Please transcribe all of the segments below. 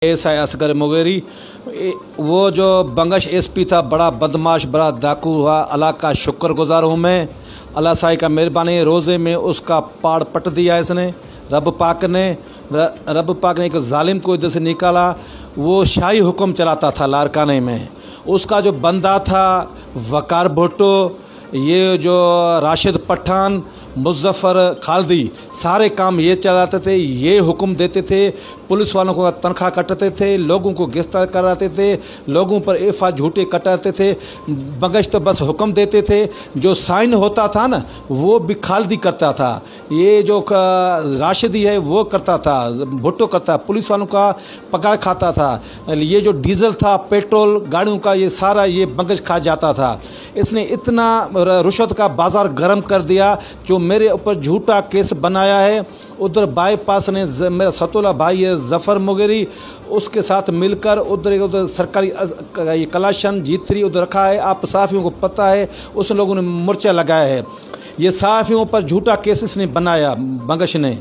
SI Asghar Mugeri, वो जो Bangash SP था, बड़ा बदमाश, बड़ा डाकू हुआ। अल्लाह का शुक्रगुजार हूँ मैं, अल्लाह साई का मेहरबानी। रोज़े में उसका पाड़ पट दिया इसने, रब पाक ने एक जालिम को इधर से निकाला। वो शाही हुक्म चलाता था लारकाने में। उसका जो बंदा था वकार भुट्टो, ये जो राशिद पठान, मुज़फ़्फ़र खालदी, सारे काम ये चलाते थे, ये हुक्म देते थे। पुलिस वालों को तनख्वाह कटाते थे, लोगों को गिरफ्तार कराते थे, लोगों पर एफआईआर झूठे कटाते थे। बंगश तो बस हुक्म देते थे, जो साइन होता था ना वो भी खालदी करता था। ये जो राशिदी है वो करता था, भुट्टो करता, पुलिस वालों का पगार खाता था। ये जो डीजल था, पेट्रोल गाड़ियों का, ये सारा ये बंगश खा जाता था। इसने इतना रुश्वत का बाज़ार गर्म कर दिया। जो मेरे ऊपर झूठा केस बनाया है, उधर बाईपास ने मेरा सतुल्ला भाई है ज़फ़र मुगेरी, उसके साथ मिलकर उधर सरकारी ये कलाशन G3 उधर रखा है। आप सहाफ़ियों को पता है, उस लोगों ने मोर्चा लगाया है। ये सहाफ़ियों पर झूठा केस इसने बनाया बंगश ने।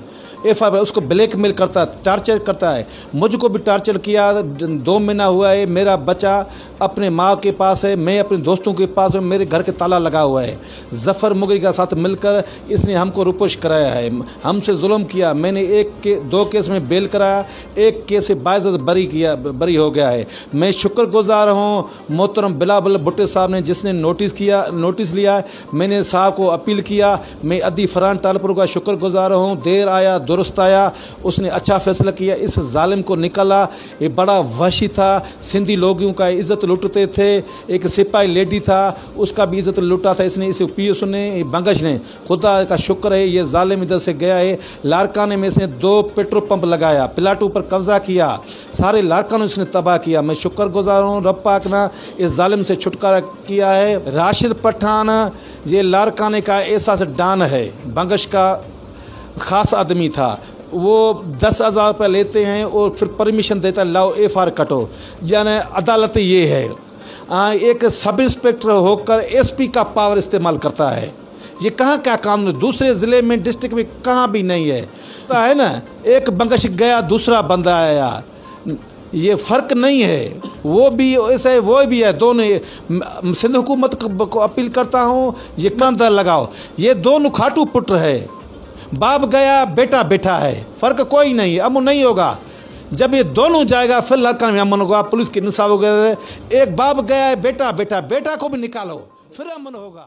एफआईआर उसको ब्लैकमेल करता है, टार्चर करता है। मुझको भी टार्चर किया। 2 महीना हुआ है, मेरा बच्चा अपने माँ के पास है, मैं अपने दोस्तों के पास हूँ, मेरे घर के ताला लगा हुआ है। ज़फ़र मुगेरी के साथ मिलकर इसने हमको रुपोश कराया है, हमसे जुल्म किया। मैंने 2 केस में बेल कराया, 1 केस से बाइज़्ज़त बरी हो गया है। मैं शुक्रगुजार हूँ मोहतरम बिलावल भुट्टो साहब ने, जिसने नोटिस लिया। मैंने साहब को अपील किया। मैं अदी फरहान तालपुर का शुक्रगुजार हूँ। देर आया दुरुस्त आया, उसने अच्छा फैसला किया, इस जालिम को निकाला। ये बड़ा वहशी था, सिंधी लोगों का इज़्ज़त लूटते थे। एक सिपाही लेडी था, उसका भी इज़्ज़त लूटा था इसने, इसे पीएस ने, बंगश ने। खुदा का शुक्र है ये जालिम इधर से गया है। लारकाने में इसने 2 पेट्रोल पंप लगाया, प्लाटों पर कब्जा किया, सारे लारकानों इसने तबाह किया। मैं शुक्रगुजार हूँ, रब पाक ने इस जालिम से छुटकारा किया है। राशिद पठान ये लारकाने का ऐसा डान है, बंगश का ख़ास आदमी था। वो 10,000 रुपये लेते हैं और फिर परमिशन देता है, लाओ एफआईआर कटो। यानी अदालत ये है, एक सब इंस्पेक्टर होकर एसपी का पावर इस्तेमाल करता है। ये कहाँ क्या कानून, दूसरे ज़िले में, डिस्ट्रिक्ट में कहाँ भी नहीं है ना। एक बंगश गया, दूसरा बंदा आया, ये फ़र्क नहीं है। वो भी ऐसा है, वो भी है, दोनों। सिंध हुकूमत को अपील करता हूँ, ये कंधा लगाओ। ये दोनों खाटू पुत्र है, बाप गया बेटा बैठा है, फ़र्क कोई नहीं, अमन नहीं होगा। जब ये दोनों जाएगा फिर लारकाने में अमन होगा, पुलिस की इंसाफ होगा। एक बाप गया है, बेटा बैठा, बेटा को भी निकालो, फिर अमन होगा।